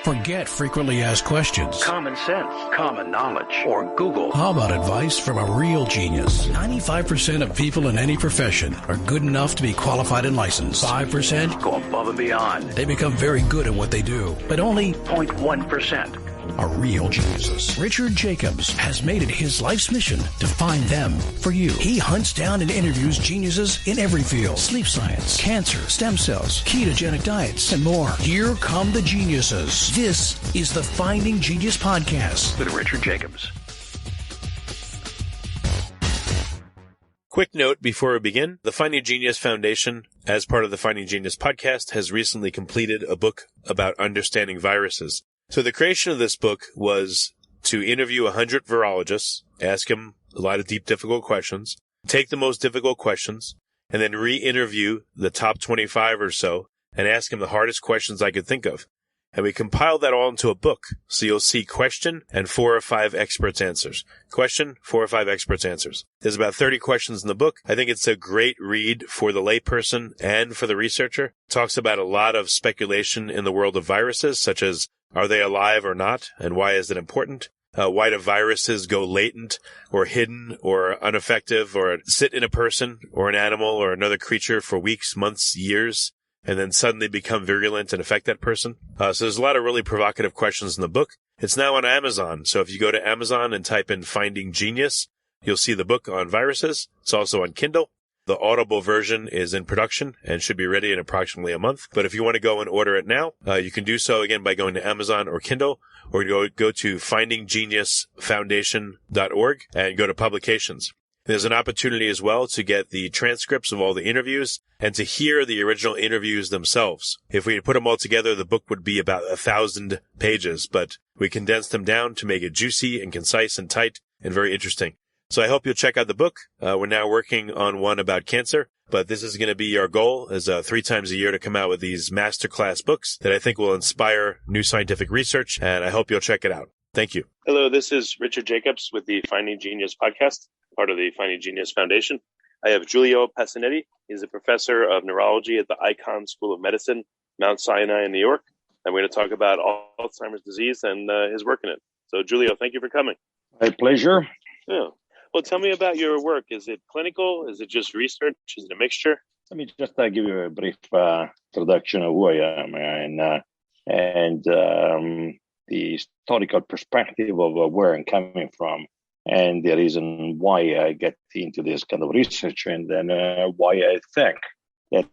Forget frequently asked questions. Common sense, common knowledge, or Google. How about advice from a real genius? 95% of people in any profession are good enough to be qualified and licensed. 5% go above and beyond. They become very good at what they do, but only 0.1% are real geniuses. Richard Jacobs has made it his life's mission to find them for you. He hunts down and interviews geniuses in every field: sleep science, cancer, stem cells, ketogenic diets, and more. Here come the geniuses. This is the Finding Genius Podcast with Richard Jacobs. Quick note before we begin, the Finding Genius Foundation, as part of the Finding Genius podcast, has recently completed a book about understanding viruses. So the creation of this book was to interview 100 virologists, ask them a lot of deep, difficult questions, take the most difficult questions, and then re-interview the top 25 or so and ask them the hardest questions I could think of. And we compiled that all into a book. So you'll see question and 4 or 5 experts' answers. Question, 4 or 5 experts' answers. There's about 30 questions in the book. I think it's a great read for the layperson and for the researcher. It talks about a lot of speculation in the world of viruses, such as are they alive or not, and why is it important? Why do viruses go latent or hidden or ineffective or sit in a person or an animal or another creature for weeks, months, years, and then suddenly become virulent and affect that person? So there's a lot of really provocative questions in the book. It's now on Amazon. So if you go to Amazon and type in Finding Genius, you'll see the book on viruses. It's also on Kindle. The Audible version is in production and should be ready in approximately a month. But if you want to go and order it now, you can do so again by going to Amazon or Kindle, or go to findinggeniusfoundation.org and go to publications. There's an opportunity as well to get the transcripts of all the interviews and to hear the original interviews themselves. If we had put them all together, the book would be about 1,000 pages, but we condensed them down to make it juicy and concise and tight and very interesting. So I hope you'll check out the book. We're now working on one about cancer, but this is going to be our goal is 3 times a year to come out with these masterclass books that I think will inspire new scientific research, and I hope you'll check it out. Thank you. Hello, this is Richard Jacobs with the Finding Genius podcast, part of the Finding Genius Foundation. I have Giulio Pasinetti. He's a professor of neurology at the Icahn School of Medicine, Mount Sinai in New York. And we're going to talk about Alzheimer's disease and his work in it. So, Giulio, thank you for coming. My pleasure. Yeah. Well, tell me about your work. Is it clinical? Is it just research? Is it a mixture? Let me just give you a brief introduction of who I am and the historical perspective of where I'm coming from and the reason why I get into this kind of research and then why I think that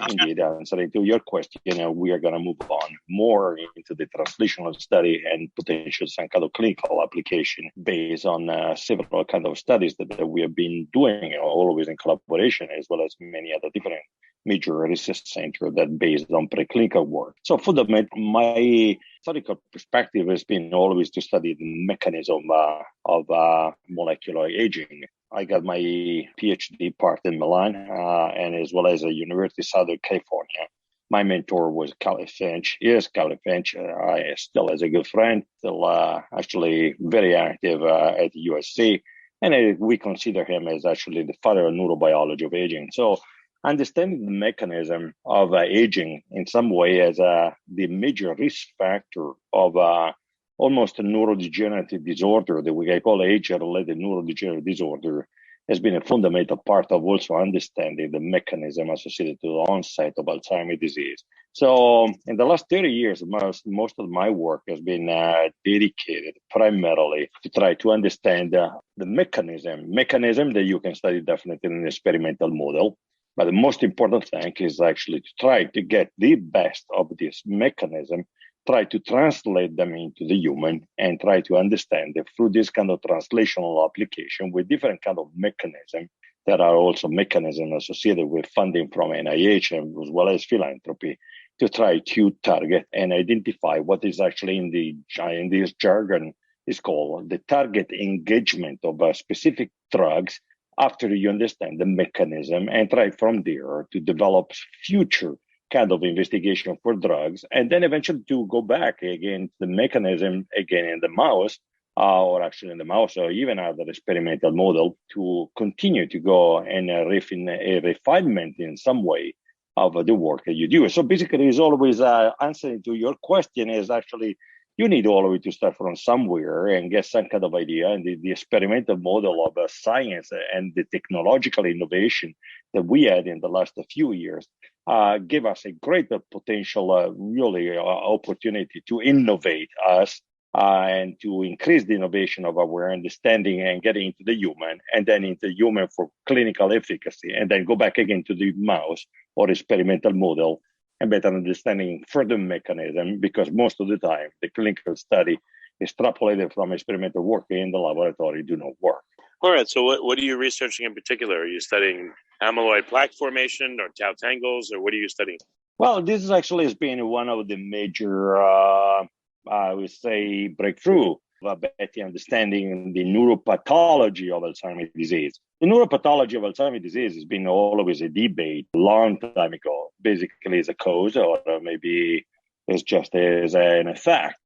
indeed, answering to your question, we are going to move on more into the translational study and potential some kind of clinical application based on several kind of studies that we have been doing, always in collaboration, as well as many other different major research centers that based on preclinical work. So fundamentally, my historical perspective has been always to study the mechanism of molecular aging. I got my PhD part in Milan and as well as a University of Southern California. My mentor was Callie Finch. Yes, Callie Finch. I still as a good friend, still actually very active at USC. And we consider him as actually the father of neurobiology of aging. So understanding the mechanism of aging in some way as the major risk factor of almost a neurodegenerative disorder that we call age-related neurodegenerative disorder has been a fundamental part of also understanding the mechanism associated to the onset of Alzheimer's disease. So in the last 30 years, most of my work has been dedicated primarily to try to understand the mechanism that you can study definitely in an experimental model. But the most important thing is actually to try to get the best of this mechanism, try to translate them into the human and try to understand that through this kind of translational application with different kind of mechanism. There are also mechanisms associated with funding from NIH and as well as philanthropy to try to target and identify what is actually in this jargon is called the target engagement of specific drugs after you understand the mechanism and try from there to develop future kind of investigation for drugs, and then eventually to go back again to the mechanism again in the mouse, or actually in the mouse, or even other experimental model to continue to go and refine a refinement in some way of the work that you do. So basically, it's always answering to your question is actually, you need always to start from somewhere and get some kind of idea. And the experimental model of science and the technological innovation that we had in the last few years give us a great potential, opportunity to innovate us and to increase the innovation of our understanding and get into the human, and then into human for clinical efficacy, and then go back again to the mouse or experimental model and better understanding further mechanism, because most of the time the clinical study extrapolated from experimental work in the laboratory do not work. All right. So what are you researching in particular? Are you studying amyloid plaque formation or tau tangles, or what are you studying? Well, this is actually has been one of the major, I would say, breakthrough of better understanding the neuropathology of Alzheimer's disease. The neuropathology of Alzheimer's disease has been always a debate a long time ago. Basically, it's a cause, or maybe it's just as an effect.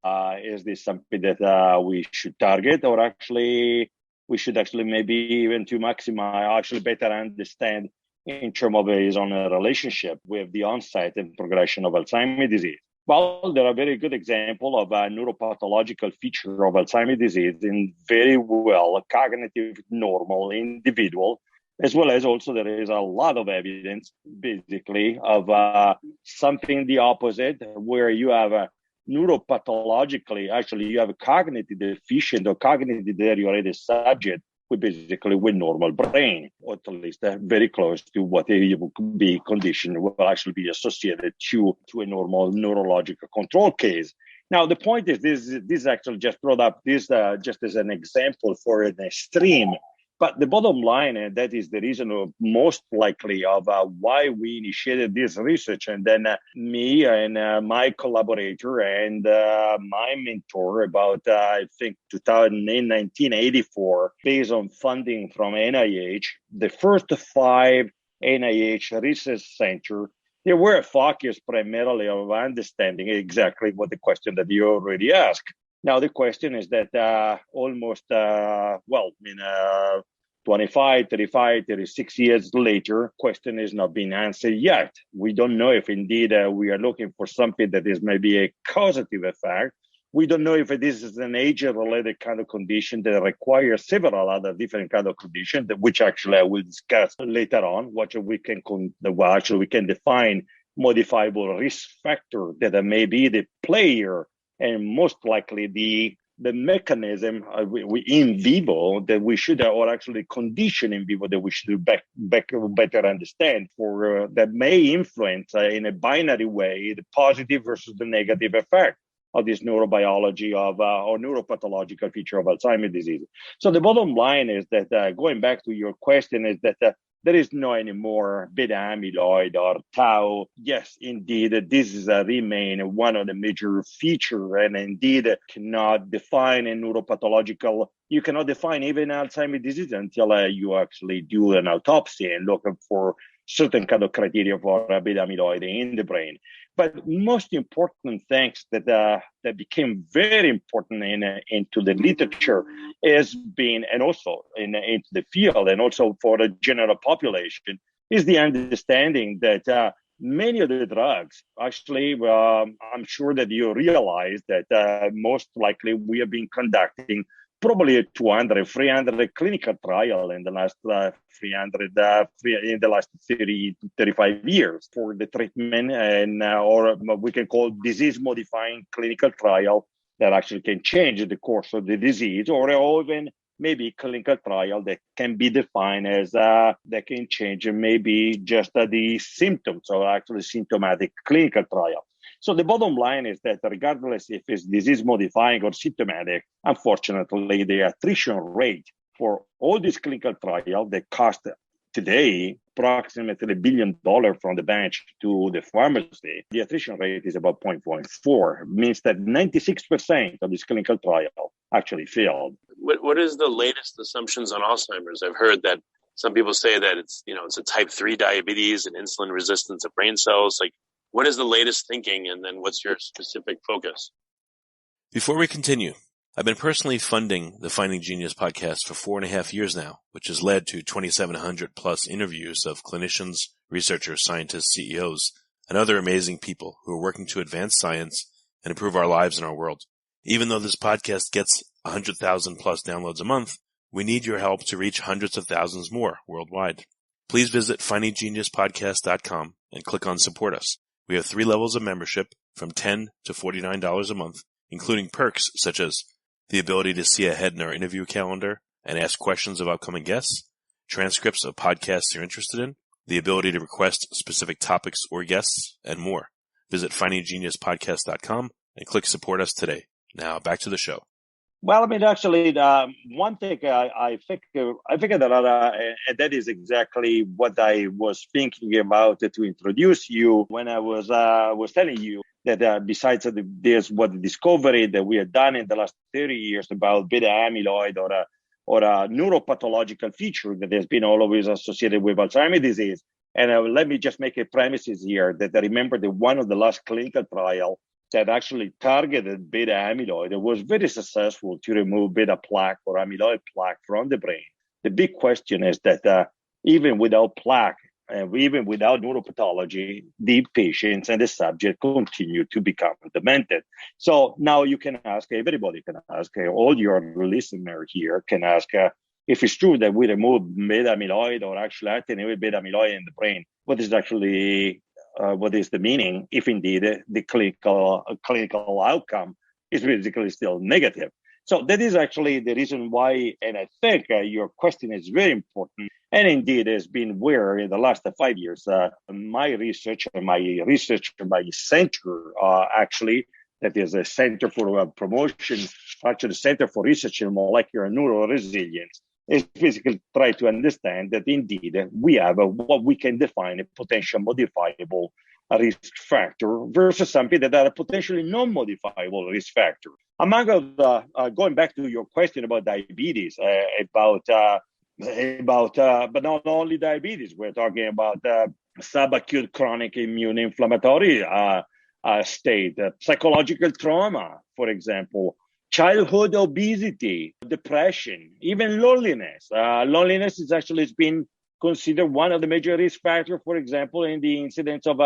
Is this something that we should target, or actually we should actually maybe even to maximize, actually better understand in terms of his own relationship with the onset and progression of Alzheimer's disease? Well, there are very good examples of a neuropathological feature of Alzheimer's disease in very well cognitive normal individual, as well as also there is a lot of evidence basically of something the opposite, where you have a neuropathologically, actually you have a cognitive deficient or cognitive deteriorated subject with normal brain, or at least very close to what would be condition will actually be associated to a normal neurological control case. Now, the point is this actually just brought up this just as an example for an extreme. But the bottom line, and that is the reason most likely of why we initiated this research, and then me and my collaborator and my mentor about, I think, 1984, based on funding from NIH, the first 5 NIH research centers, they were focused primarily on understanding exactly what the question that you already asked. Now, the question is that 25, 35, 36 years later, question is not being answered yet. We don't know if indeed we are looking for something that is maybe a causative effect. We don't know if this is an age-related kind of condition that requires several other different kind of conditions, which actually I will discuss later on. We can define modifiable risk factor that may be the player and most likely the mechanism in vivo that we should, or actually condition in vivo that we should better understand for that may influence in a binary way the positive versus the negative effect of this neurobiology of or neuropathological feature of Alzheimer's disease. So the bottom line is that going back to your question is that there is no anymore beta amyloid or tau. Yes, indeed, this is remain one of the major features, and indeed cannot define a neuropathological. You cannot define even Alzheimer's disease until you actually do an autopsy and look for certain kind of criteria for beta amyloid in the brain. But most important things that became very important into the literature is being, and also into the field, and also for the general population, is the understanding that many of the drugs, actually, I'm sure that you realize that most likely we have been conducting probably 200, 300 clinical trial in the last 30, 35 years for the treatment, and or we can call disease-modifying clinical trial that actually can change the course of the disease, or even maybe clinical trial that can be defined as that can change maybe just the symptoms, or actually symptomatic clinical trial. So the bottom line is that regardless if it's disease-modifying or symptomatic, unfortunately, the attrition rate for all these clinical trials that cost today approximately $1 billion from the bench to the pharmacy, the attrition rate is about 0.4, means that 96% of this clinical trial actually failed. What is the latest assumptions on Alzheimer's? I've heard that some people say that it's a type 3 diabetes and insulin resistance of brain cells. Like, what is the latest thinking, and then what's your specific focus? Before we continue, I've been personally funding the Finding Genius podcast for 4.5 years now, which has led to 2,700 plus interviews of clinicians, researchers, scientists, CEOs, and other amazing people who are working to advance science and improve our lives and our world. Even though this podcast gets 100,000 plus downloads a month, we need your help to reach hundreds of thousands more worldwide. Please visit FindingGeniusPodcast.com and click on Support Us. We have 3 levels of membership from $10 to $49 a month, including perks such as the ability to see ahead in our interview calendar and ask questions of upcoming guests, transcripts of podcasts you're interested in, the ability to request specific topics or guests, and more. Visit FindingGeniusPodcast.com and click Support Us today. Now, back to the show. Well, I mean, actually, one thing I figured that that is exactly what I was thinking about to introduce you when I was telling you that besides this, what the discovery that we have done in the last 30 years about beta amyloid or a neuropathological feature that has been always associated with Alzheimer's disease. And let me just make a premises here that I remember that one of the last clinical trial that actually targeted beta amyloid. It was very successful to remove beta plaque or amyloid plaque from the brain. The big question is that even without plaque and even without neuropathology, the patients and the subject continue to become demented. So now you can ask, everybody can ask, all your listeners here can ask, if it's true that we remove beta amyloid or actually attenuate beta amyloid in the brain, what is the meaning if indeed the clinical outcome is basically still negative? So that is actually the reason why, and I think your question is very important, and indeed has been where in the last 5 years, my research and my center actually, that is a Center for Promotion, actually Center for Research in Molecular Neuroresilience, is basically try to understand that indeed we have what we can define a potential modifiable risk factor versus something that are potentially non-modifiable risk factor. Among going back to your question about diabetes, but not only diabetes, we're talking about subacute chronic immune inflammatory state, psychological trauma, for example, childhood obesity, depression, even loneliness. Loneliness is actually been considered one of the major risk factors, for example, in the incidence of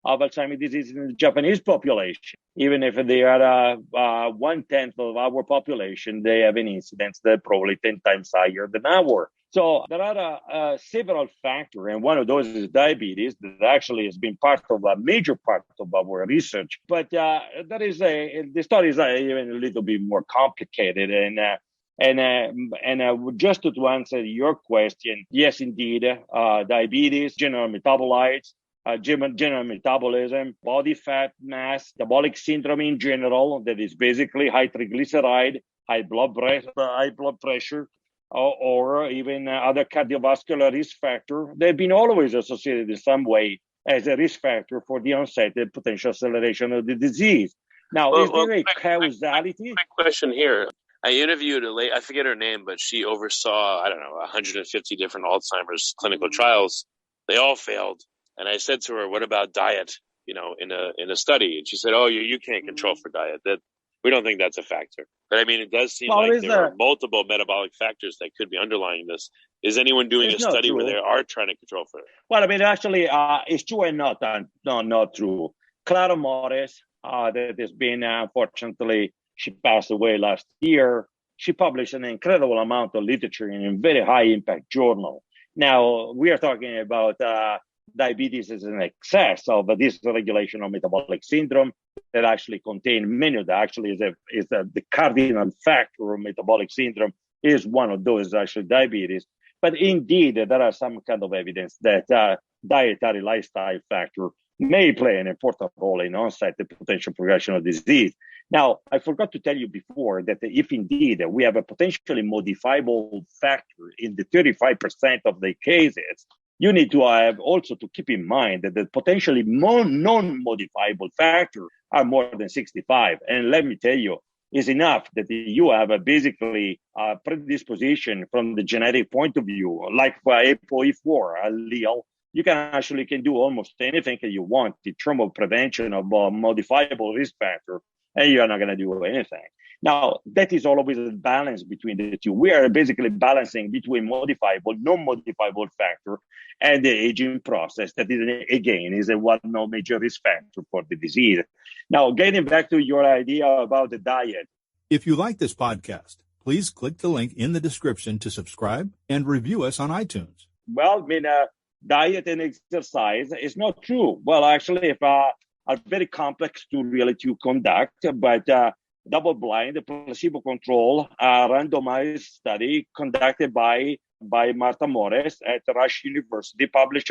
Alzheimer's disease in the Japanese population. Even if they are 1/10 of our population, they have an incidence that probably 10 times higher than ours. So there are several factors, and one of those is diabetes that actually has been a major part of our research. But the story is even a little bit more complicated. And just to answer your question, yes, indeed, diabetes, general metabolites, general metabolism, body fat mass, metabolic syndrome in general, that is basically high triglyceride, high blood pressure, or even other cardiovascular risk factor. They've been always associated in some way as a risk factor for the onset and potential acceleration of the disease. Now, is there a causality? Quick question here. I interviewed I forget her name, but she oversaw, 150 different Alzheimer's clinical trials. They all failed. And I said to her, what about diet, in a study? And she said, oh, you can't control for diet. That we don't think that's a factor. But I mean, it does seem like there are multiple metabolic factors that could be underlying this. Is anyone doing a study where they are trying to control for it? Well, I mean, actually, it's true and not true. Clara Morris, that has been, unfortunately, she passed away last year. She published an incredible amount of literature in a very high impact journal. Now, we are talking about diabetes is an excess of a dysregulation of metabolic syndrome that actually contain many of that. Actually, the cardinal factor of metabolic syndrome is one of those, actually diabetes. But indeed, there are some kind of evidence that dietary lifestyle factor may play an important role in onset and potential progression of disease. Now, I forgot to tell you before that if indeed we have a potentially modifiable factor in the 35% of the cases, you need to have also to keep in mind that the potentially non-modifiable factor are more than 65. And let me tell you, it's enough that you have basically a predisposition from the genetic point of view, like for ApoE4 allele. You can do almost anything that you want in terms of prevention of modifiable risk factor, and you're not going to do anything. Now, that is always a balance between the two. We are basically balancing between modifiable, non-modifiable factor and the aging process. That is, again, is a one major risk factor for the disease. Now, getting back to your idea about the diet. If you like this podcast, please click the link in the description to subscribe and review us on iTunes. Well, diet and exercise is not true. Well, actually, are very complex to conduct, but double-blind, placebo-controlled, randomized study conducted by Martha Morris at Rush University, published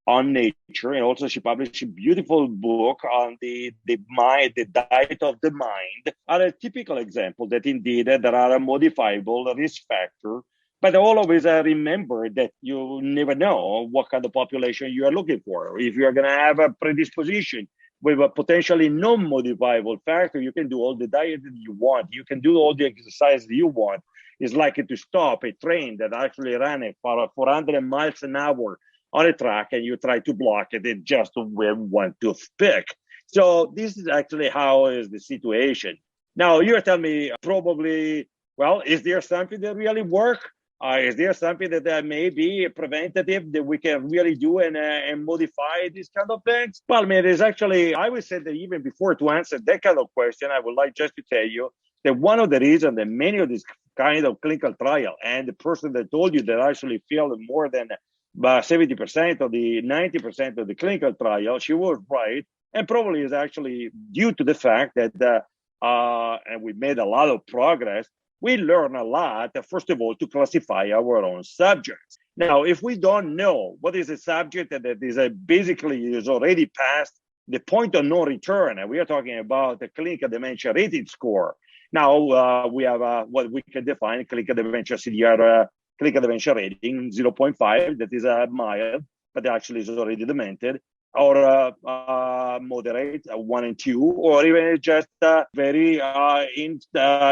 on Nature, and also she published a beautiful book on the diet of the mind, are a typical example that indeed there are a modifiable risk factor. But always remember that you never know what kind of population you are looking for. If you're going to have a predisposition with a potentially non-modifiable factor, you can do all the diet that you want. You can do all the exercise that you want. It's like to stop a train that actually ran at 400 miles an hour on a track, and you try to block it in just with one toothpick. So this is actually how is the situation. Now, you're telling me probably, well, is there something that really works? Is there something that may be preventative that we can really do and modify these kind of things? Well, there's actually, I would say that even before to answer that kind of question, I would like just to tell you that one of the reasons that many of these kind of clinical trial, and the person that told you that actually failed more than 70% of the 90% of the clinical trial, she was right, and probably is actually due to the fact that, and we made a lot of progress, we learn a lot, first of all, to classify our own subjects. Now, if we don't know what is a subject that is basically is already past the point of no return, and we are talking about the clinical dementia rating score. Now, we have what we can define clinical dementia CDR, clinical dementia rating 0.5, that is mild, but actually is already demented, or moderate, 1 and 2, or even just very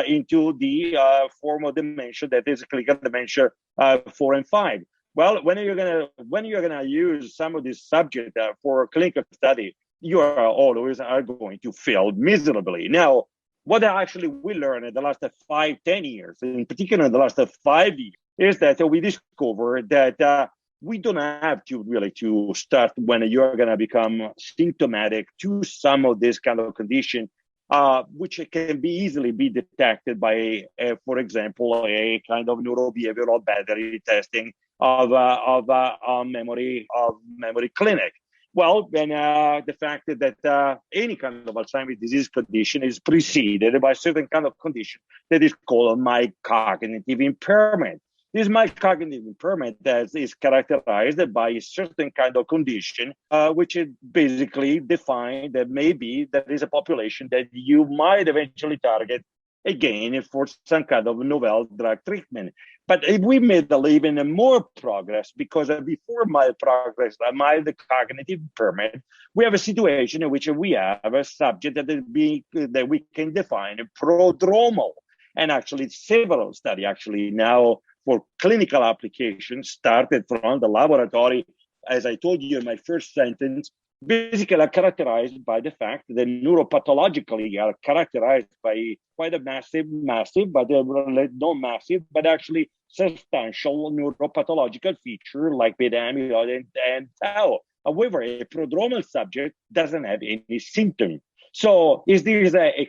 into the form of dementia that is clinical dementia 4 and 5. Well, when you're gonna use some of these subjects for clinical study, you are always going to fail miserably. Now, what actually we learned in the last 5-10 years, in particular in the last 5 years, is that we discovered that we don't have to really to start when you're going to become symptomatic to some of this kind of condition, which can be easily be detected by, for example, a kind of neurobehavioral battery testing of memory clinic. Well, then the fact that any kind of Alzheimer's disease condition is preceded by a certain kind of condition that is called mild cognitive impairment. This mild cognitive impairment is characterized by a certain kind of condition, which is basically defined that maybe there is a population that you might eventually target again for some kind of novel drug treatment. But if we made even more progress, because before mild cognitive impairment, we have a situation in which we have a subject that we can define prodromal, and actually several studies actually now for clinical applications started from the laboratory, as I told you in my first sentence, basically are characterized by the fact that neuropathologically are characterized by quite a massive, but not massive, but actually substantial neuropathological feature like beta amyloid and tau. However, a prodromal subject doesn't have any symptom. So is this a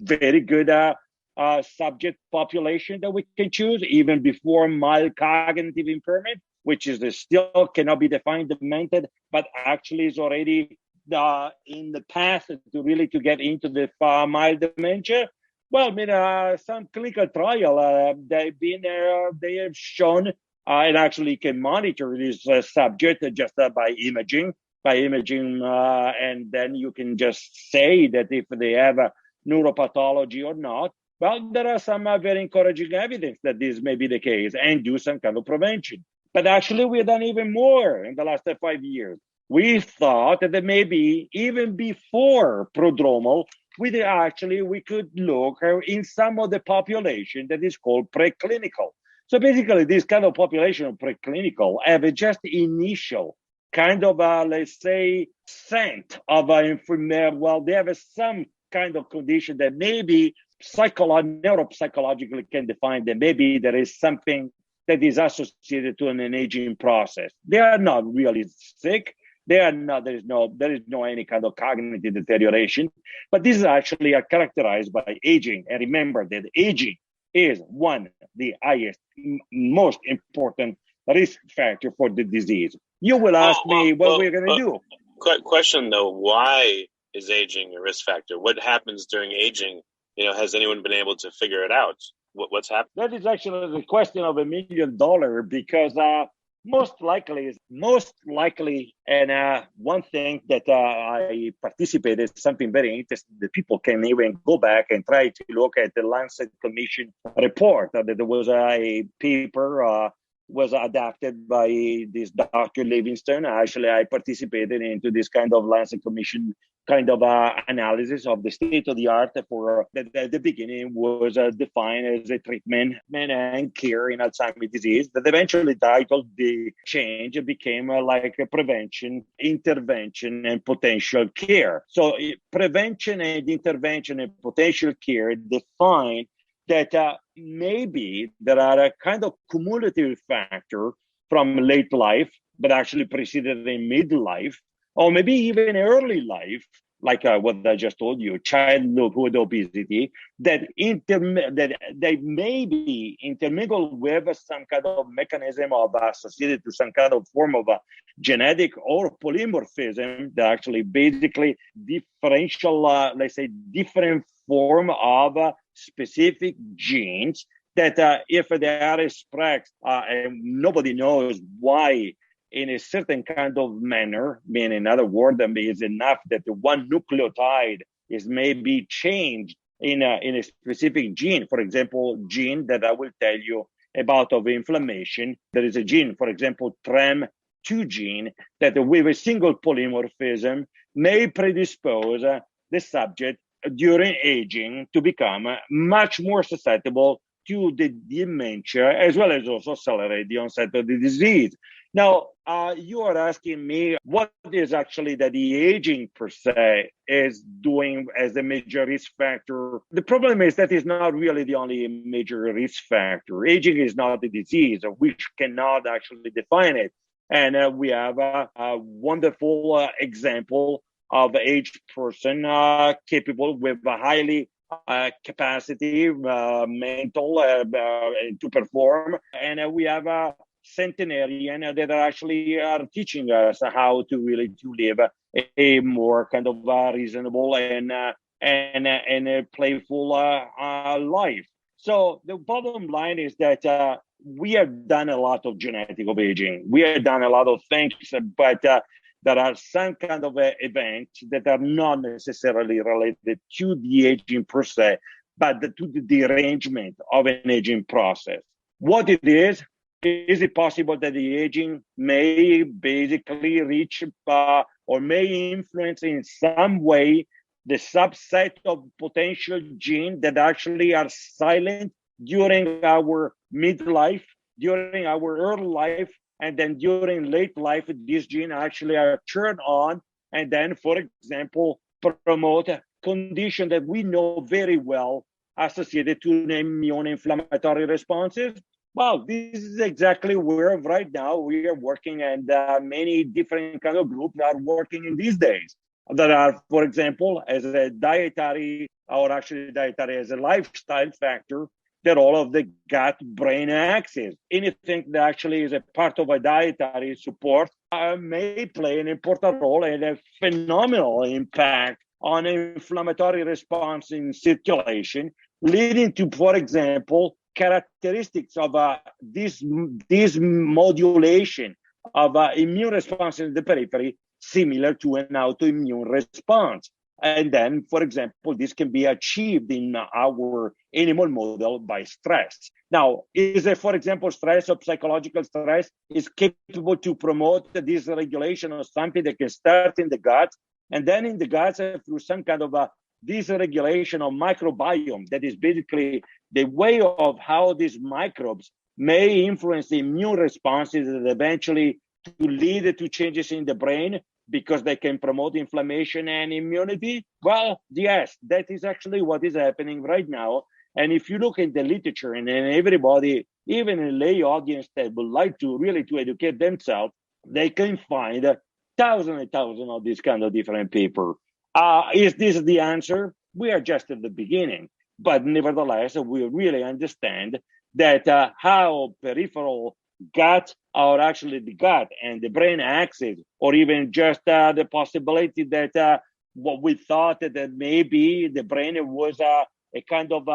very good subject population that we can choose even before mild cognitive impairment, which is still cannot be defined demented, but actually is already in the path to get into the mild dementia? Well, some clinical trial they have shown and actually can monitor this subject just by imaging, and then you can just say that if they have a neuropathology or not. Well, there are some very encouraging evidence that this may be the case and do some kind of prevention. But actually, we've done even more in the last 5 years. We thought that maybe even before prodromal, we could look in some of the population that is called preclinical. So basically, this kind of population of preclinical have just initial kind of, let's say, scent of information. Well, they have some kind of condition that maybe neuropsychologically can define that maybe there is something that is associated to an aging process. They are not really sick. They are not. There is no any kind of cognitive deterioration. But these actually are characterized by aging. And remember that aging is the highest, most important risk factor for the disease. You will ask me what we're going to do. Question though, why is aging a risk factor? What happens during aging? Has anyone been able to figure it out? What's happening? That is actually the question of $1 million, because most likely, and one thing that I participated, something very interesting, that people can even go back and try to look at the Lancet Commission report. That there was a paper was adapted by this Dr. Livingston. Actually, I participated into this kind of Lancet Commission kind of analysis of the state of the art for that at the beginning was defined as a treatment and care in Alzheimer's disease, that eventually titled the change became like a prevention, intervention, and potential care. So prevention and intervention and potential care define that maybe there are a kind of cumulative factor from late life, but actually preceded in midlife, or maybe even early life, like what I just told you, childhood obesity, that they may be intermingled with some kind of mechanism of associated to some kind of form of genetic or polymorphism that actually basically differential, let's say, different form of specific genes that if they are expressed and nobody knows why in a certain kind of manner, meaning in other words, is enough that the one nucleotide is maybe changed in a specific gene. For example, gene that I will tell you about of inflammation. There is a gene, for example, TREM2 gene, that with a single polymorphism may predispose the subject during aging to become much more susceptible to the dementia, as well as also accelerate the onset of the disease. Now, you are asking me what is actually that the aging per se is doing as a major risk factor. The problem is that is not really the only major risk factor. Aging is not a disease. We cannot actually define it. And we have a wonderful example of aged person capable with a highly capacity, mental to perform. And we have a centenarian that actually are teaching us how to really to live a more kind of reasonable and a playful life. So the bottom line is that we have done a lot of genetic of aging. We have done a lot of things, but there are some kind of events that are not necessarily related to the aging per se, but to the derangement of an aging process. What it is it possible that the aging may basically reach or may influence in some way the subset of potential genes that actually are silent during our midlife, during our early life, and then during late life, these genes actually are turned on and then, for example, promote a condition that we know very well associated to immune inflammatory responses. Well, this is exactly where right now we are working, and many different kind of groups are working in these days that are, for example, as a dietary, or actually dietary as a lifestyle factor, that all of the gut-brain axis. Anything that actually is a part of a dietary support may play an important role and a phenomenal impact on inflammatory response in circulation, leading to, for example, characteristics of this modulation of immune response in the periphery, similar to an autoimmune response. And then, for example, this can be achieved in our animal model by stress. Now, is it, for example, stress or psychological stress is capable to promote the dysregulation of something that can start in the gut, and then in the gut through some kind of a dysregulation of microbiome, that is basically the way of how these microbes may influence the immune responses that eventually to lead to changes in the brain, because they can promote inflammation and immunity? Well, yes, that is actually what is happening right now. And if you look at the literature and everybody, even a lay audience that would like to really to educate themselves, they can find thousands and thousands of these kind of different papers. Is this the answer? We are just at the beginning. But nevertheless, we really understand that how peripheral gut, or actually the gut and the brain axis, or even just the possibility that what we thought that maybe the brain was a kind of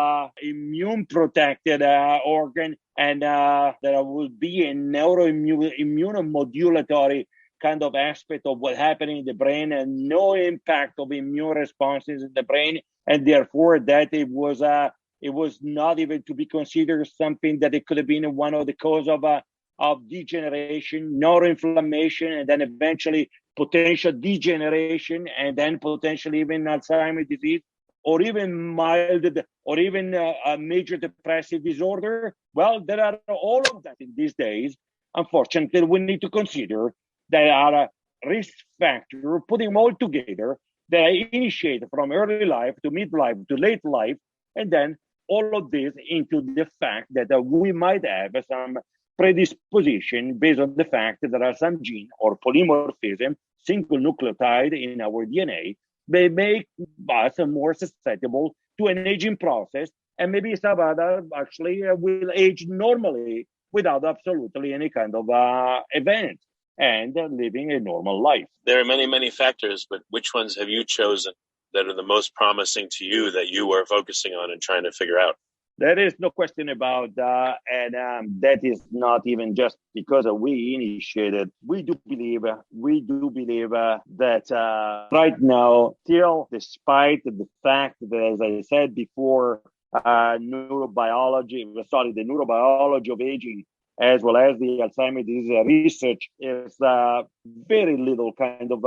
immune protected organ, and there would be a neuroimmunomodulatory kind of aspect of what's happening in the brain, and no impact of immune responses in the brain, and therefore that it was not even to be considered something that it could have been one of the cause of degeneration, neuroinflammation, and then eventually potential degeneration, and then potentially even Alzheimer's disease, or even mild, or even a major depressive disorder. Well, there are all of that in these days. Unfortunately, we need to consider that are a risk factor, putting them all together, that I initiate from early life to midlife to late life, and then all of this into the fact that we might have some predisposition based on the fact that there are some gene or polymorphism, single nucleotide in our DNA, may make us more susceptible to an aging process, and maybe some other actually will age normally without absolutely any kind of event, and living a normal life. There are many, many factors, but which ones have you chosen that are the most promising to you that you are focusing on and trying to figure out? There is no question about that, and that is not even just because we initiated. We do believe that right now, still, despite the fact that, as I said before, the neurobiology of aging, as well as the Alzheimer's disease research, is very little kind of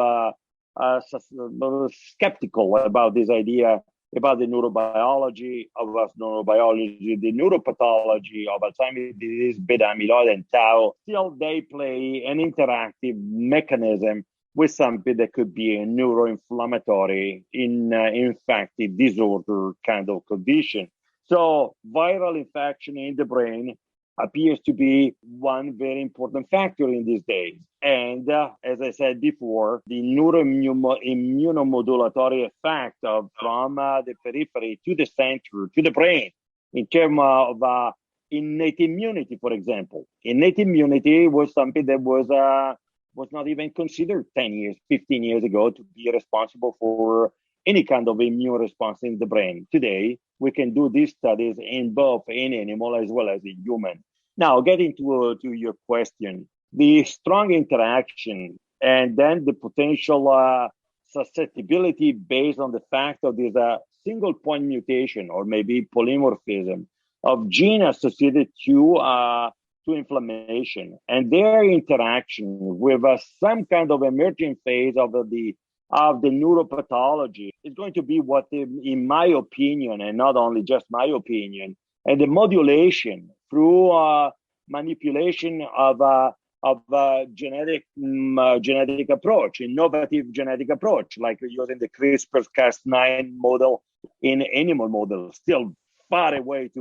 skeptical about this idea about the neurobiology, the neuropathology of Alzheimer's disease, beta amyloid and tau. Still, they play an interactive mechanism with something that could be a neuroinflammatory, infective disorder kind of condition. So viral infection in the brain appears to be one very important factor in these days. And as I said before, the neuroimmunomodulatory effect from the periphery to the center, to the brain, in terms of innate immunity, for example. Innate immunity was something that was not even considered 10 years, 15 years ago to be responsible for any kind of immune response in the brain. Today, we can do these studies in both in animal as well as in human. Now, getting to your question, the strong interaction and then the potential susceptibility based on the fact of this single point mutation or maybe polymorphism of gene associated to inflammation and their interaction with some kind of emerging phase of the neuropathology is going to be what, in my opinion, and not only just my opinion, and the modulation through manipulation of genetic approach, innovative genetic approach, like using the CRISPR-Cas9 model in animal models, still far away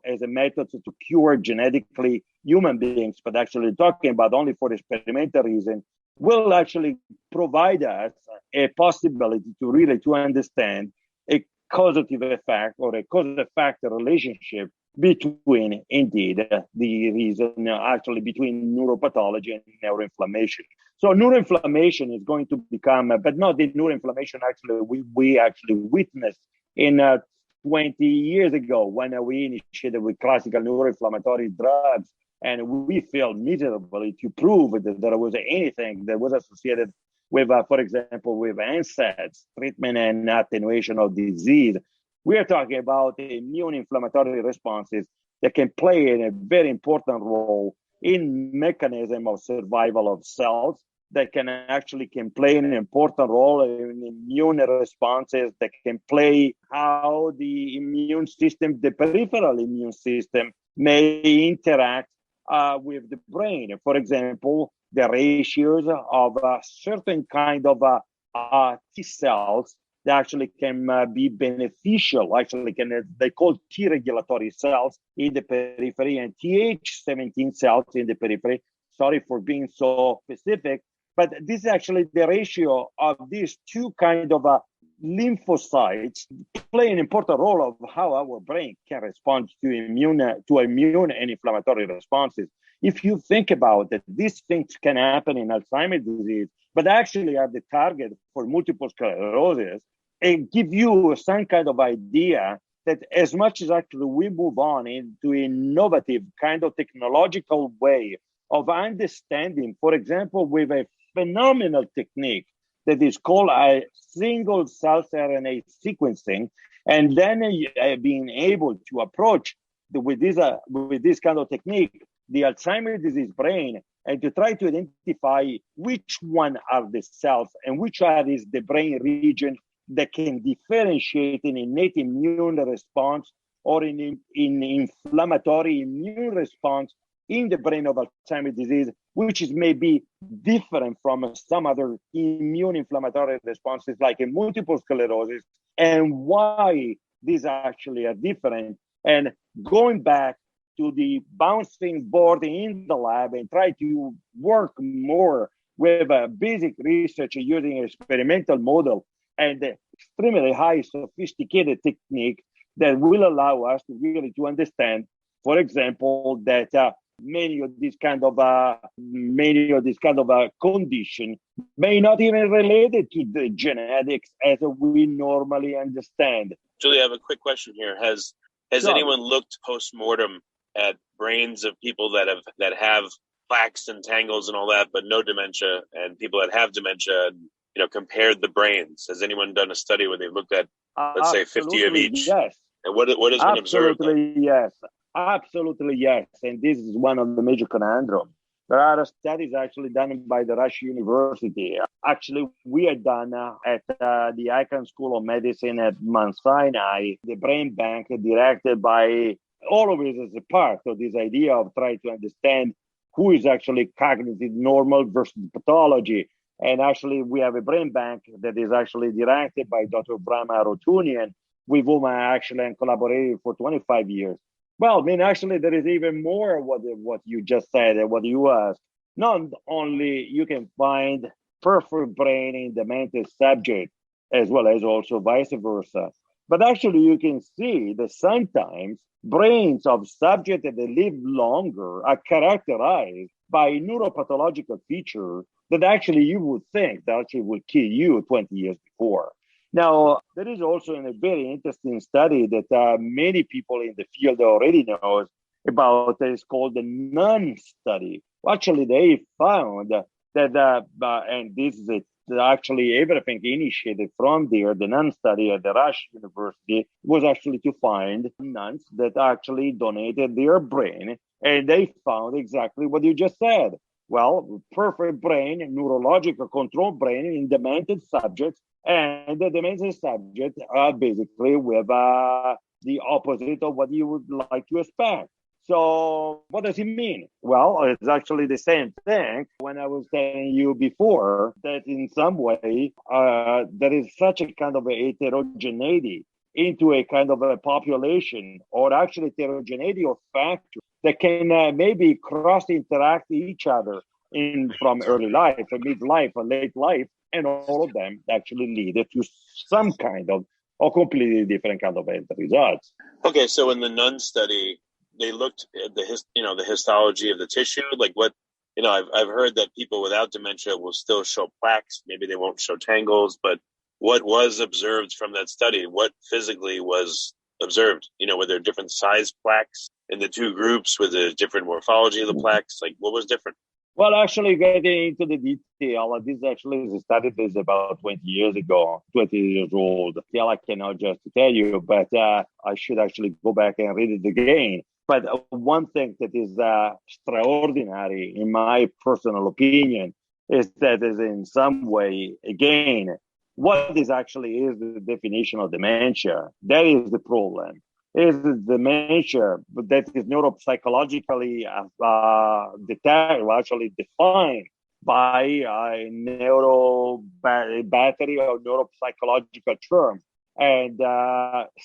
as a method to cure genetically human beings, but actually talking about only for experimental reason, will actually provide us a possibility to understand a causative effect or a cause-effect relationship between, indeed, the reason actually between neuropathology and neuroinflammation. So neuroinflammation is going to become, but not the neuroinflammation actually we actually witnessed in 20 years ago when we initiated with classical neuroinflammatory drugs, and we failed miserably to prove that there was anything that was associated with, for example, with NSAIDs, treatment and attenuation of disease. We are talking about immune inflammatory responses that can play a very important role in mechanism of survival of cells, that can play an important role in immune responses, that can play how the immune system, the peripheral immune system, may interact with the brain. For example, the ratios of certain kind of T cells that actually can be beneficial. Actually, they call T regulatory cells in the periphery and Th17 cells in the periphery. Sorry for being so specific, but this is actually the ratio of these two kind of lymphocytes play an important role of how our brain can respond to immune and inflammatory responses. If you think about it, these things can happen in Alzheimer's disease, but actually are the target for multiple sclerosis, and give you some kind of idea that as much as actually we move on into innovative kind of technological way of understanding, for example, with a phenomenal technique that is called a single cell RNA sequencing, and then being able to approach with this kind of technique the Alzheimer's disease brain, and to try to identify which one are the cells and which is the brain region that can differentiate an innate immune response or in inflammatory immune response in the brain of Alzheimer's disease, which is maybe different from some other immune inflammatory responses like in multiple sclerosis, and why these actually are different. And going back to the bouncing board in the lab and try to work more with basic research using experimental model and extremely high sophisticated technique that will allow us to really to understand, for example, that many of these kind of condition may not even related to the genetics as we normally understand. Julie, I have a quick question here. Has anyone looked post-mortem at brains of people that have plaques and tangles and all that, but no dementia, and people that have dementia, and compared the brains? Has anyone done a study where they've looked at, let's say, 50 of each? Yes. And what has been observed? Absolutely yes. And this is one of the major conundrums. There are studies actually done by the Rush University. Actually, we had done at the Icahn School of Medicine at Mount Sinai, the brain bank directed by all of it as a part of this idea of trying to understand who is actually cognitive normal versus pathology. And actually, we have a brain bank that is actually directed by Dr. Brahma Rotunian, with whom I actually collaborated for 25 years. Well, I mean, actually, there is even more what you just said and what you asked. Not only you can find perfect brain in demented subject, as well as also vice versa, but actually you can see that sometimes brains of subjects that live longer are characterized by neuropathological features that actually you would think that actually would kill you 20 years before. Now, there is also a very interesting study that many people in the field already know about. It's called the NUN study. Actually, they found that, and this is actually everything initiated from there, the NUN study at the Rush University was actually to find nuns that actually donated their brain, and they found exactly what you just said. Well, perfect brain, neurological control brain in demented subjects, and the demented subjects are basically with the opposite of what you would like to expect. So what does it mean? Well, it's actually the same thing when I was telling you before that in some way there is such a kind of a heterogeneity into a kind of a population, or actually heterogeneity of factors that can maybe cross-interact each other from early life, or midlife, or late life, and all of them actually lead to some kind of or completely different kind of end results. Okay, so in the NUN study, they looked at the histology of the tissue, like what, I've heard that people without dementia will still show plaques. Maybe they won't show tangles, but what was observed from that study? What physically was observed? Were there different size plaques in the two groups? Was there different morphology of the plaques? Like, what was different? Well, actually, getting into the detail, this actually is a study that is about 20 years old. I cannot just tell you, but I should actually go back and read it again. But one thing that is extraordinary, in my personal opinion, is that is in some way, again, what is actually is the definition of dementia. That is the problem. Is dementia that is neuropsychologically actually defined by a battery or neuropsychological term, and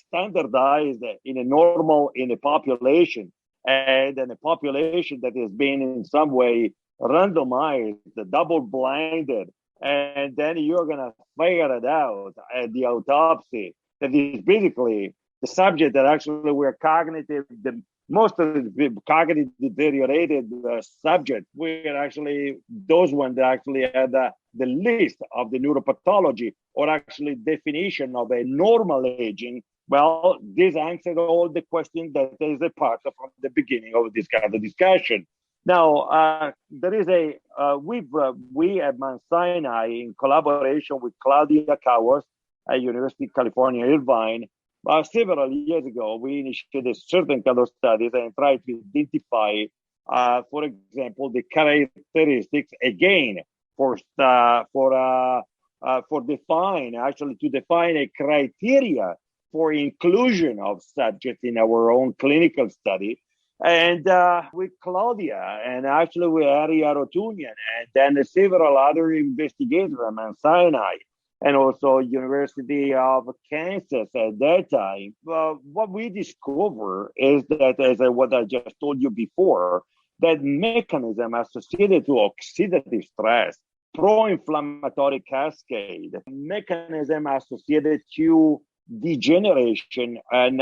standardized in a population, and in a population that has been in some way randomized, double-blinded, and then you're going to figure it out at the autopsy that is basically the subject that actually were most of the cognitive deteriorated subject were actually those ones that actually had the least of the neuropathology or actually definition of a normal aging. Well, this answered all the questions that is a part of from the beginning of this kind of discussion. Now, there is we at Mount Sinai, in collaboration with Claudia Kawas at University of California, Irvine, several years ago, we initiated certain kind of studies and tried to identify, for example, the characteristics again to define a criteria for inclusion of subjects in our own clinical study. And with Claudia, and actually with Ari Arotunian, and then several other investigators at Mount Sinai, and also University of Kansas at that time, what we discover is that, what I just told you before, that mechanism associated to oxidative stress, pro-inflammatory cascade, mechanism associated to degeneration and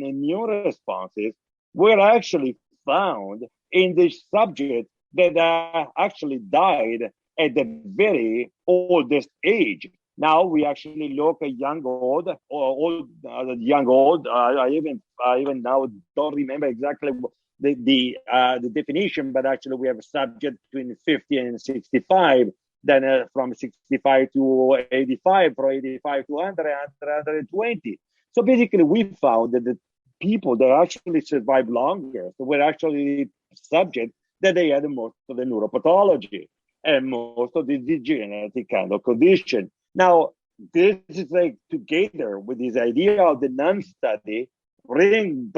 immune responses were actually found in the subject that actually died at the very oldest age. Now we actually look at young old. I even now don't remember exactly the definition, but actually we have a subject between 50 and 65. Then from 65 to 85, from 85 to 100, 120. So basically, we found that the people that actually survived longer were actually subjects that they had most of the neuropathology and most of the degenerative kind of condition. Now, this is like together with this idea of the non-study, bring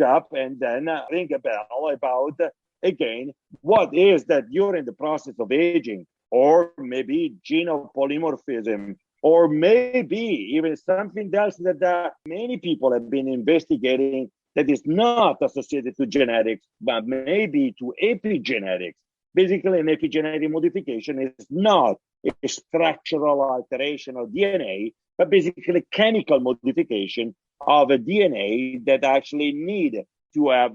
up and then ring a bell about, again, what is that during the process of aging, or maybe genopolymorphism, or maybe even something else that many people have been investigating that is not associated to genetics, but maybe to epigenetics. Basically, an epigenetic modification is not a structural alteration of DNA, but basically chemical modification of a DNA that actually need to have,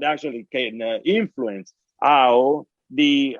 actually can influence how the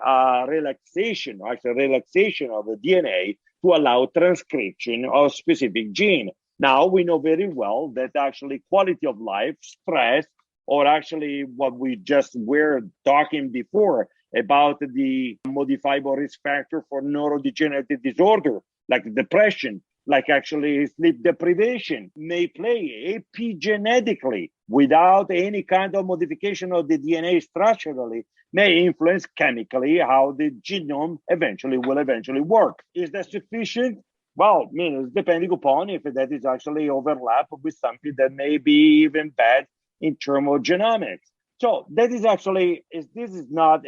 relaxation of the DNA to allow transcription of specific gene. Now we know very well that actually quality of life, stress, or actually what we just were talking before about the modifiable risk factor for neurodegenerative disorder, like depression, like actually sleep deprivation, may play epigenetically without any kind of modification of the DNA structurally, may influence chemically how the genome will work. Is that sufficient? Well, it's depending upon if that is actually overlap with something that may be even bad in terms of genomics. So that is actually, this is not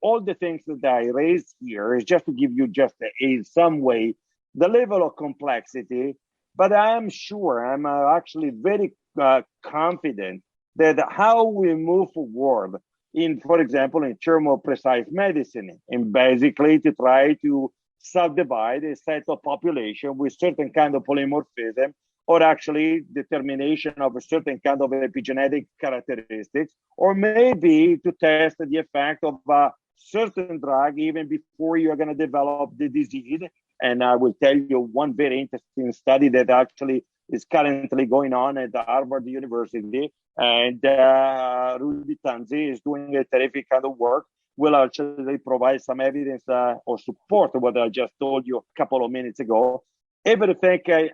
all the things that I raised here is just to give you just in some way the level of complexity, but I'm actually very confident that how we move forward for example, in terms of precise medicine, and basically to try to subdivide a set of population with certain kind of polymorphism, or actually determination of a certain kind of epigenetic characteristics, or maybe to test the effect of a certain drug even before you're going to develop the disease. And I will tell you one very interesting study that actually is currently going on at Harvard University. And Rudy Tanzi is doing a terrific kind of work. Will actually provide some evidence or support what I just told you a couple of minutes ago. Everything I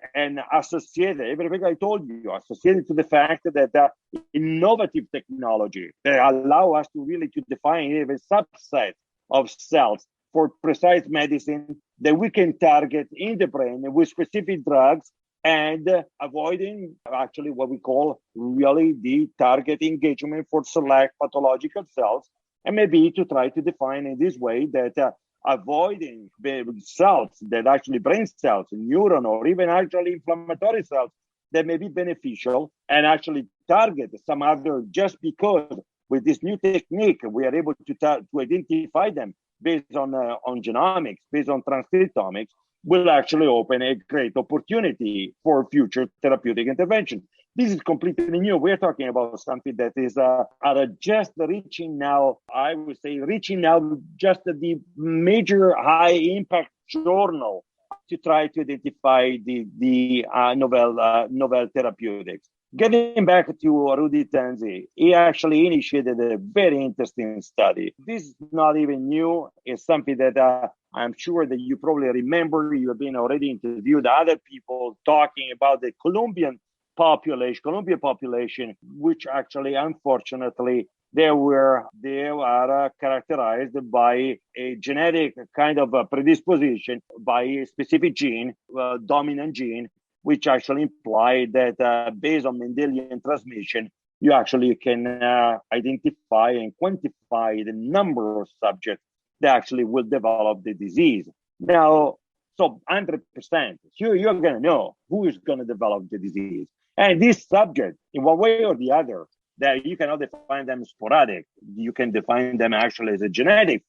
told you, associated to the fact that innovative technology that allow us to really to define even subset of cells for precise medicine that we can target in the brain with specific drugs, and avoiding actually what we call really the target engagement for select pathological cells, and maybe to try to define in this way that avoiding the cells that actually brain cells, neuron, or even actually inflammatory cells that may be beneficial and actually target some other, just because with this new technique, we are able to identify them based on genomics, based on transcriptomics, will actually open a great opportunity for future therapeutic intervention. This is completely new. We're talking about something that is just reaching now, I would say, just the major high impact journal to try to identify the novel therapeutics. Getting back to Rudy Tanzi, he actually initiated a very interesting study. This is not even new. It's something that I'm sure that you probably remember. You have been already interviewed other people talking about the Colombian population, which actually, unfortunately, they are characterized by a genetic kind of a predisposition by a specific gene, dominant gene, which actually imply that based on Mendelian transmission, you actually can identify and quantify the number of subjects that actually will develop the disease. Now, so 100%, you're going to know who is going to develop the disease. And this subject, in one way or the other, that you cannot define them sporadic. You can define them actually as a genetic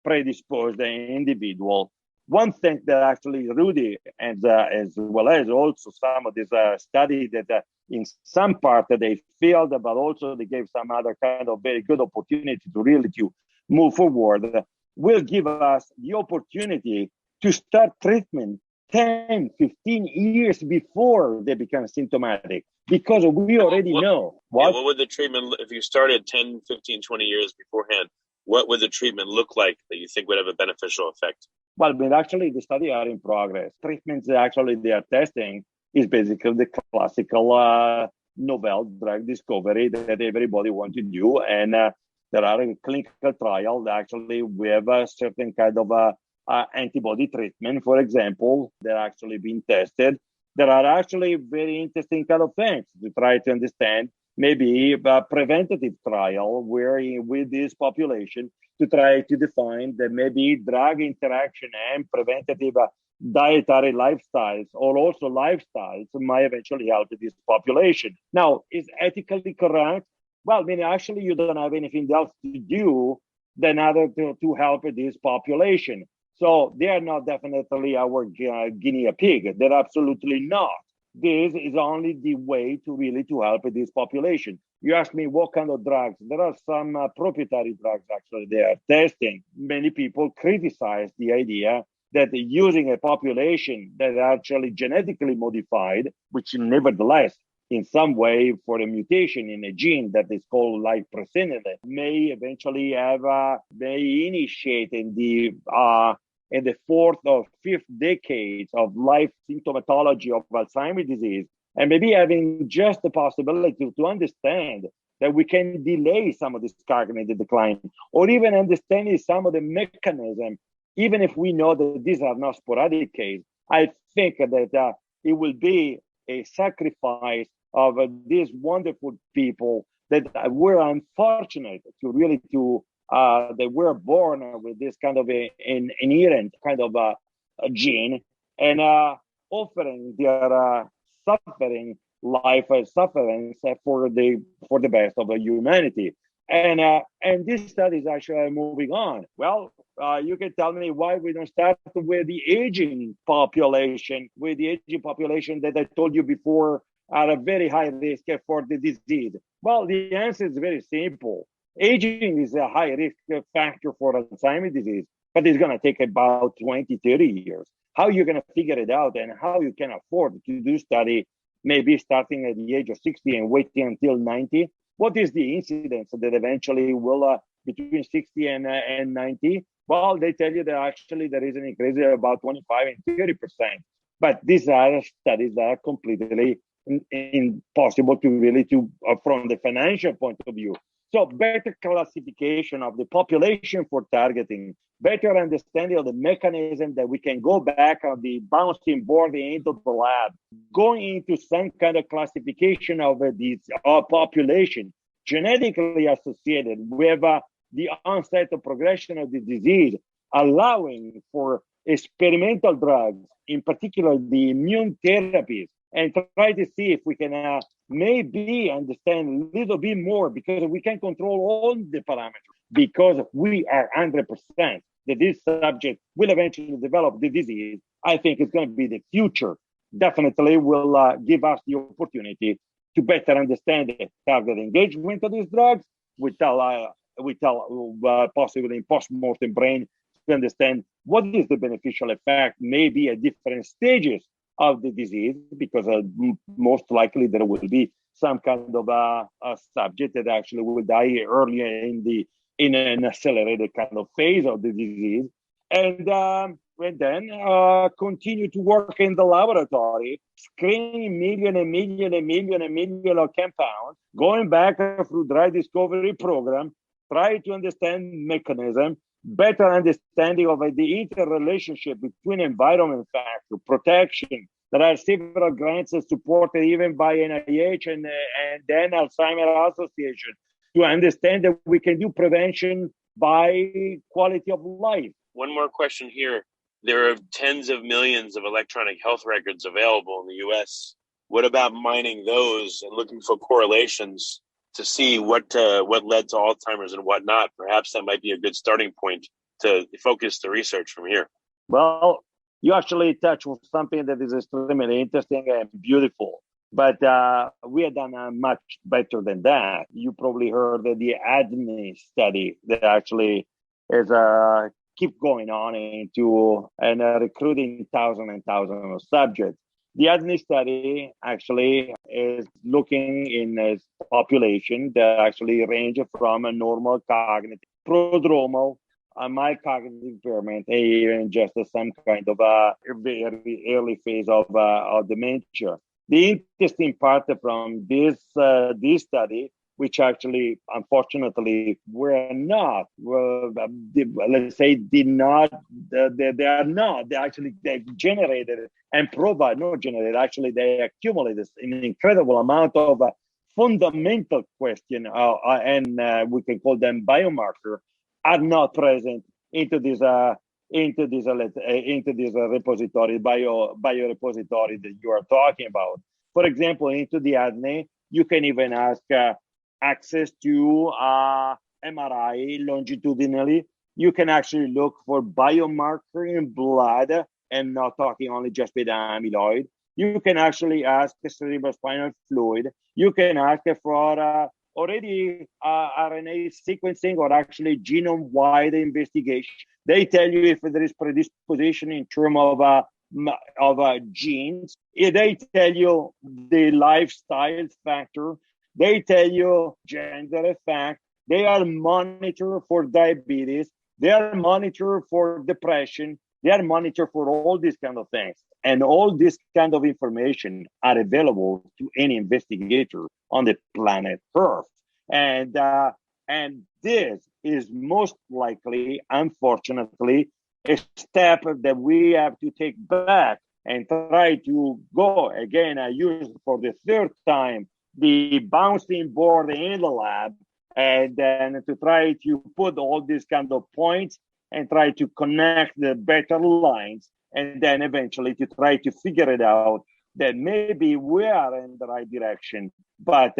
predisposed individual. One thing that actually Rudy, and as well as also some of this study that in some part that they failed, but also they gave some other kind of very good opportunity to really to move forward, will give us the opportunity to start treatment 10, 15 years before they become symptomatic, because we already know. What would the treatment, if you started 10, 15, 20 years beforehand, what would the treatment look like that you think would have a beneficial effect? Well, but actually the studies are in progress. Treatments actually they are testing is basically the classical novel drug discovery that everybody wants to do. And there are clinical trials that actually we have a certain kind of antibody treatment, for example, that are actually being tested. There are actually very interesting kind of things to try to understand, maybe a preventative trial where with this population to try to define that maybe drug interaction and preventative dietary lifestyles or also lifestyles might eventually help this population. Now, is ethically correct? Well, I mean, actually, you don't have anything else to do than other to help this population. So they are not definitely our guinea pig. They're absolutely not. This is only the way to really to help this population. You ask me what kind of drugs. There are some proprietary drugs actually they are testing. Many people criticize the idea that using a population that is actually genetically modified, which nevertheless, in some way for a mutation in a gene that is called like presenilin, may eventually may initiate in the fourth or fifth decades of life symptomatology of Alzheimer's disease, and maybe having just the possibility to understand that we can delay some of this cognitive decline, or even understanding some of the mechanism, even if we know that these are not sporadic cases. I think that it will be a sacrifice of these wonderful people that were unfortunate to really they were born with this kind of an inherent kind of a gene, and offering their suffering life as sufferance for the best of humanity. And this study is actually moving on. Well, you can tell me why we don't start with the aging population, that I told you before are a very high risk for the disease. Well, the answer is very simple. Aging is a high risk factor for Alzheimer's disease, but it's going to take about 20, 30 years. How you're going to figure it out and how you can afford to do study, maybe starting at the age of 60 and waiting until 90. What is the incidence that eventually will between 60 and 90? Well, they tell you that actually there is an increase of about 25 and 30%. But these are studies that are completely impossible to really from the financial point of view. So better classification of the population for targeting, better understanding of the mechanism that we can go back on the bouncing board into the lab, going into some kind of classification of these population genetically associated with the onset or progression of the disease, allowing for experimental drugs, in particular the immune therapies, and try to see if we can maybe understand a little bit more, because we can control all the parameters, because we are 100% that this subject will eventually develop the disease. I think it's going to be the future. Definitely will give us the opportunity to better understand the target engagement of these drugs. We tell possibly in post-mortem brain to understand what is the beneficial effect, maybe at different stages of the disease, because most likely there will be some kind of a subject that actually will die earlier in an accelerated kind of phase of the disease, and then continue to work in the laboratory, screening million of compounds, going back through drug discovery program, try to understand mechanism, better understanding of the interrelationship between environment factor, protection. There are several grants supported even by NIH and then Alzheimer Association to understand that we can do prevention by quality of life. One more question here. There are tens of millions of electronic health records available in the U.S. What about mining those and looking for correlations to see what led to Alzheimer's and what not? Perhaps that might be a good starting point to focus the research from here. Well, you actually touch on something that is extremely interesting and beautiful. But we have done much better than that. You probably heard that the ADNI study that actually is keep going on into and recruiting thousands and thousands of subjects. The ADNI study actually is looking in a population that actually range from a normal cognitive, prodromal, a mild cognitive impairment, even just some kind of a very early phase of dementia. The interesting part from this study, which actually, unfortunately, they generated and provide, not generated, actually they accumulated an incredible amount of fundamental question, and we can call them biomarker, are not present into this repository, biorepository that you are talking about. For example, into the ADNI, you can even ask access to MRI longitudinally. You can actually look for biomarker in blood, and not talking only just with amyloid. You can actually ask cerebrospinal fluid. You can ask for already RNA sequencing or actually genome-wide investigation. They tell you if there is predisposition in terms of genes. They tell you the lifestyle factor. They tell you gender effect. They are monitored for diabetes. They are monitored for depression. They are monitored for all these kind of things. And all this kind of information are available to any investigator on the planet Earth. And this is most likely, unfortunately, a step that we have to take back and try to go again. I use for the third time the bouncing board in the lab, and then to try to put all these kind of points and try to connect the better lines, and then eventually to try to figure it out that maybe we are in the right direction, but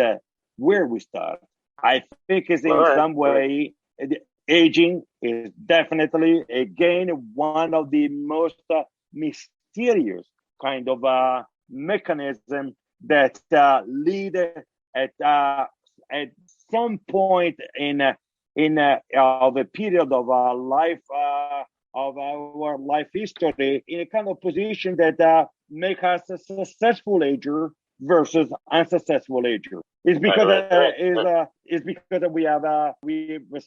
where we start, I think is in some way, aging is definitely, again, one of the most mysterious kind of mechanism that lead at some point in of a period of our life, of our life history, in a kind of position that make us a successful ager versus unsuccessful ager. It's because we have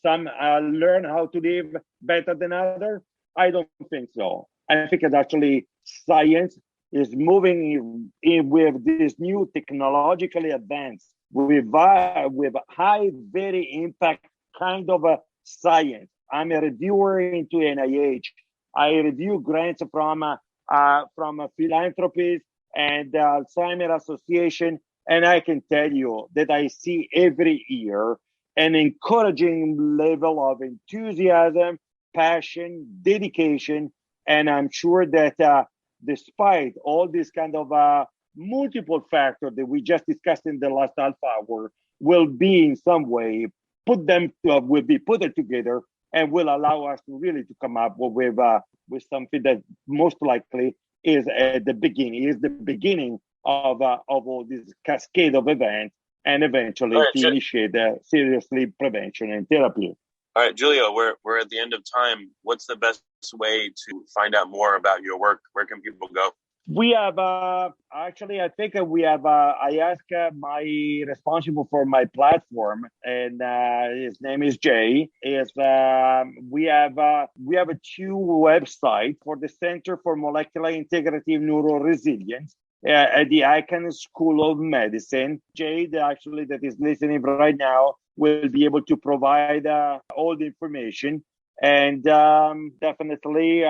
some learn how to live better than others. I don't think so. I think that actually science is moving in with this new technologically advanced, with high, very impact kind of a science. I'm a reviewer into NIH. I review grants from philanthropies and Alzheimer Association, and I can tell you that I see every year an encouraging level of enthusiasm, passion, dedication. And I'm sure that despite all these kind of multiple factors that we just discussed in the last half hour, will be in some way will be put together and will allow us to really to come up with something that most likely is at the beginning of all this cascade of events, and eventually to initiate seriously prevention and therapy. All right, Giulio, we're at the end of time. What's the best way to find out more about your work? Where can people go? We have actually, I think we have. I asked my responsible for my platform, and his name is Jay. We have 2 websites for the Center for Molecular Integrative Neuroresilience at the Icahn School of Medicine. Jay, that is listening right now, will be able to provide all the information, and definitely.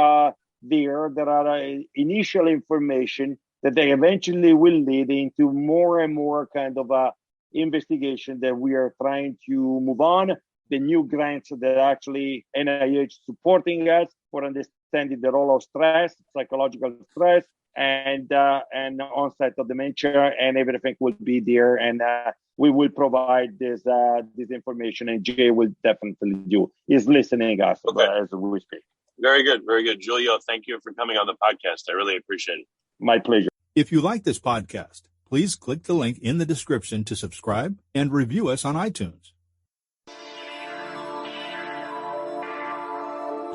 There are initial information that they eventually will lead into more and more kind of investigation that we are trying to move on. The new grants that actually NIH supporting us for understanding the role of stress, psychological stress, and onset of dementia, and everything will be there. And we will provide this information, and Jay will definitely do. He's listening us as we speak. Very good. Very good. Giulio, thank you for coming on the podcast. I really appreciate it. My pleasure. If you like this podcast, please click the link in the description to subscribe and review us on iTunes.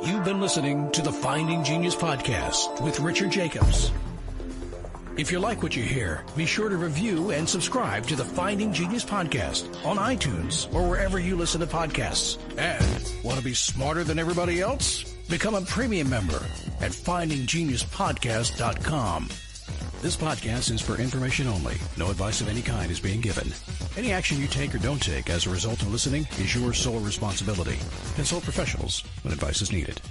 You've been listening to the Finding Genius podcast with Richard Jacobs. If you like what you hear, be sure to review and subscribe to the Finding Genius podcast on iTunes or wherever you listen to podcasts. And want to be smarter than everybody else? Become a premium member at findinggeniuspodcast.com. This podcast is for information only. No advice of any kind is being given. Any action you take or don't take as a result of listening is your sole responsibility. Consult professionals when advice is needed.